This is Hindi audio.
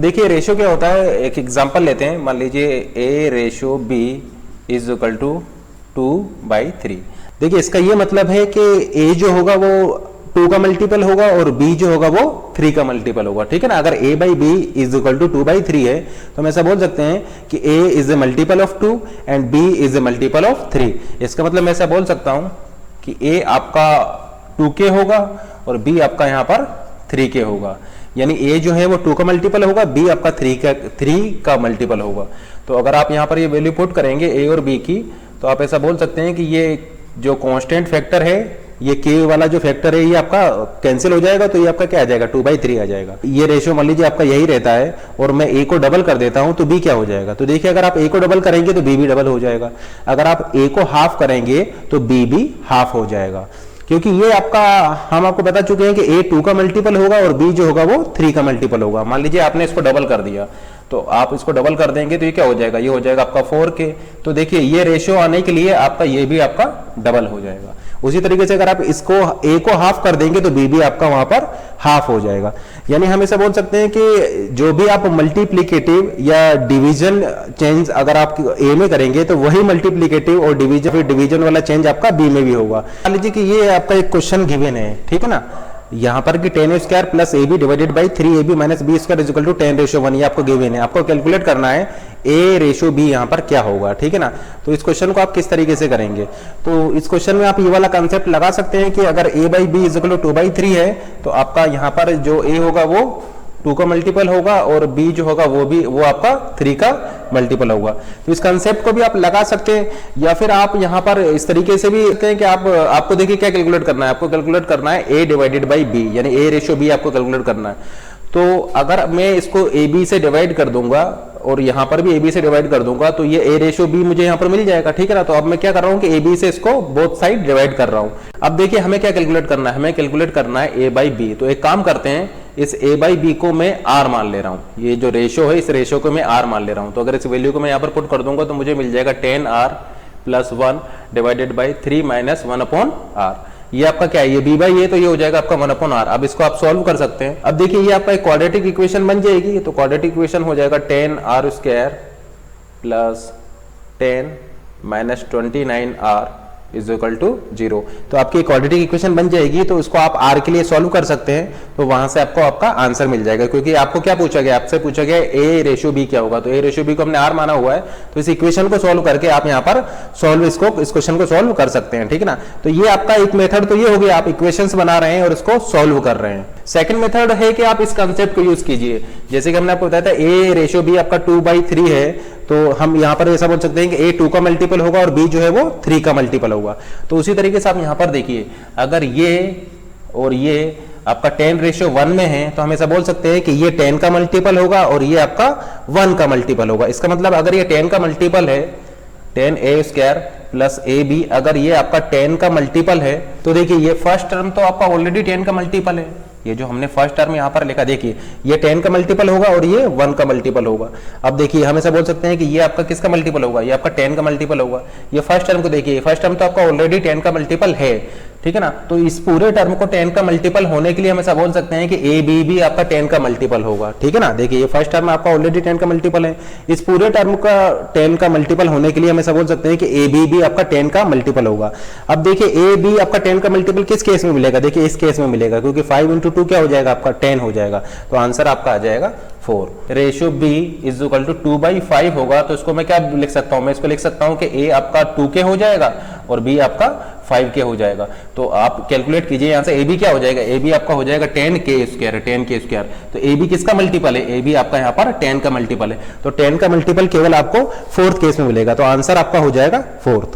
देखिए रेशियो क्या होता है, एक एग्जांपल लेते हैं, मान लीजिए a ratio b is equal to 2/3। देखिए इसका ये मतलब है कि a जो होगा वो 2 का मल्टीपल होगा और b जो होगा वो 3 का मल्टीपल होगा, ठीक है ना। अगर a by b is equal to 2/3 है तो हम ऐसा बोल सकते हैं कि a is a multiple of 2 and b is a multiple of 3। इसका मतलब मैं ऐसा बोल सकता हूं कि a आपका 2k होगा और b आपका यहां पर 3k होगा, यानी a जो है वो 2 का मल्टीपल होगा, b आपका 3 का मल्टीपल होगा। तो अगर आप यहां पर ये वैल्यू पुट करेंगे a और b की, तो आप ऐसा बोल सकते हैं कि ये जो कांस्टेंट फैक्टर है, ये k वाला जो फैक्टर है ये आपका कैंसिल हो जाएगा, तो ये आपका क्या आ जाएगा 2/3 आ जाएगा। ये रेशियो मान लीजिए आपका यही रहता है और मैं a को डबल कर देता हूं तो b क्या हो जाएगा। तो देखिए अगर आप a को डबल करेंगे तो b भी डबल हो जाएगा, अगर आप a को हाफ करेंगे तो b भी हाफ हो जाएगा, क्योंकि ये आपका हम आपको बता चुके हैं कि a 2 का मल्टीपल होगा और b जो होगा वो 3 का मल्टीपल होगा। मान लीजिए आपने इसको डबल कर दिया, तो आप इसको डबल कर देंगे तो ये क्या हो जाएगा, ये हो जाएगा आपका 4k। तो देखिए ये रेशियो आने के लिए आपका ये भी आपका डबल हो जाएगा। उसी तरीके से अगर आप इसको a को हाफ कर देंगे तो b भी आपका वहां पर हाफ हो जाएगा। यानी हम ऐसा बोल सकते हैं कि जो भी आप मल्टीप्लिकेटिव या डिवीजन चेंज अगर आप a में करेंगे तो वही मल्टीप्लिकेटिव और डिवीजन वाला चेंज आपका b में भी होगा। मान लीजिए कि ये आपका एक क्वेश्चन गिवन है, ठीक है ना, यहाँ पर कि 10a² plus ab divided by 3ab minus b² is equal to 10:1, ये आपको गिवन है। आपको कैलकुलेट करना है a रेशियो b यहाँ पर क्या होगा, ठीक है ना। तो इस क्वेश्चन को आप किस तरीके से करेंगे, तो इस क्वेश्चन में आप ये वाला कंसेप्ट लगा सकते हैं कि अगर a by b is equal to 2/3 है तो आपका यहाँ पर जो a होगा वो 2 का मल्टीपल होगा और b जो होगा वो आपका 3 का मल्टीपल होगा। तो इस कंसेप्ट को भी आप लगा सकते हैं, या फिर आप यहाँ पर इस तरीके से भी कहते हैं कि आपको देखिए क्या कैलकुलेट करना है, आपको कैलकुलेट करना है a डिवाइडेड बाई b, यानी a रेशियो b आपको कैलकुलेट करना है। तो अगर मैं इसको ab से डिवाइड कर दूंगा और यहाँ पर भी ab से डिवाइड कर दूंगा तो ये a रेशियो b मुझे यहाँ पर मिल जाएगा, ठीक है ना। तो अब मैं क्या कर रहा हूँ कि ab से इसको बोथ साइड डिवाइड कर रहा हूँ। अब देखिए हमें क्या कैलकुलेट करना है, हमें कैलकुलेट करना है a बाई b। तो एक काम करते हैं, इस a बाई b को मैं r मान ले रहा हूँ, ये जो रेशियो है इस रेशियो को मैं r मान ले रहा हूँ। तो अगर इस वैल्यू को मैं यहाँ पर पुट कर दूंगा तो मुझे मिल जाएगा 10r plus 1 divided by 3 minus 1/r। ये आपका क्या है, ये b बाई a, तो ये हो जाएगा आपका 1/r। अब इसको आप सॉल्व कर सकते हैं। अब देखिए ये आपका एक क्वाड्रेटिक इक्वेशन बन जाएगी, तो क्वाड्रेटिक इक्वेशन हो जाएगा 10r² plus 10 minus 29r is equal to 0। तो आपकी क्वाड्रेटिक इक्वेशन बन जाएगी, तो उसको आप r के लिए सॉल्व कर सकते हैं, तो वहां से आपको आपका आंसर मिल जाएगा। क्योंकि आपको क्या पूछा गया, आपसे पूछा गया a रेशियो b क्या होगा, तो a रेशियो b को हमने r माना हुआ है, तो इस इक्वेशन को सॉल्व करके आप यहाँ पर इस क्वेश्चन को सॉल्व कर सकते हैं, ठीक है ना। तो ये आपका एक मेथड तो ये हो गया, आप इक्वेशंस बना रहे हैं और इसको सॉल्व कर रहे हैं। सेकंड मेथड है कि आप इस कंसेप्ट को यूज कीजिए, जैसे कि हमने आपको बताया था a रेशियो b आपका 2/3 है, तो हम यहाँ पर ऐसा बोल सकते हैं कि a 2 का मल्टीपल होगा और b जो है वो 3 का मल्टीपल होगा। तो उसी तरीके से आप यहाँ पर देखिए, अगर ये और ये आपका 10:1 में है तो हम ऐसा बोल सकते हैं कि ये 10 का मल्टीपल होगा और ये आपका 1 का मल्टीपल होगा। इसका मतलब अगर ये 10 का मल्टीपल है 10a² प्लस ab, अगर ये आपका 10 का मल्टीपल है तो देखिए ये फर्स्ट टर्म तो आपका ऑलरेडी 10 का मल्टीपल है, ये जो हमने फर्स्ट टर्म यहाँ पर लिखा, देखिए ये 10 का मल्टीपल होगा और ये 1 का मल्टीपल होगा। अब देखिए हम ऐसा बोल सकते हैं कि ये आपका किसका मल्टीपल होगा, ये आपका 10 का मल्टीपल होगा। ये फर्स्ट टर्म को देखिए, फर्स्ट टर्म तो आपका ऑलरेडी 10 का मल्टीपल है, ठीक है ना। तो इस पूरे टर्म को 10 का मल्टीपल होने के लिए हम ऐसा बोल सकते हैं कि a b भी आपका 10 का मल्टीपल होगा, ठीक है ना। देखिए ये फर्स्ट टर्म आपका ऑलरेडी 10 का मल्टीपल है, इस पूरे टर्म का 10 का मल्टीपल होने के लिए हम ऐसा बोल सकते हैं कि a b भी आपका 10 का मल्टीपल होगा। अब देखिए a b आपका 10 का मल्टीपल किस केस में मिलेगा, देखिए इस केस में मिलेगा, क्योंकि 5 × 2 क्या हो जाएगा आपका 10 हो जाएगा, तो आंसर आपका आ जाएगा 4। Ratio b is equal to 2/5 होगा, तो इसको मैं क्या लिख सकता हूं, मैं इसको लिख सकता हूं कि a आपका 2k हो जाएगा और b आपका 5k हो जाएगा। तो आप कैलकुलेट कीजिए, यहाँ से a b क्या हो जाएगा, a b आपका हो जाएगा 10k²। तो a b किसका मल्टीपल है, a b आपका यहाँ पर 10 का मल्टीपल है, तो 10 का मल्टीपल केवल आपको 4th केस में मिलेगा, तो आंसर आपका हो जाएगा 4th।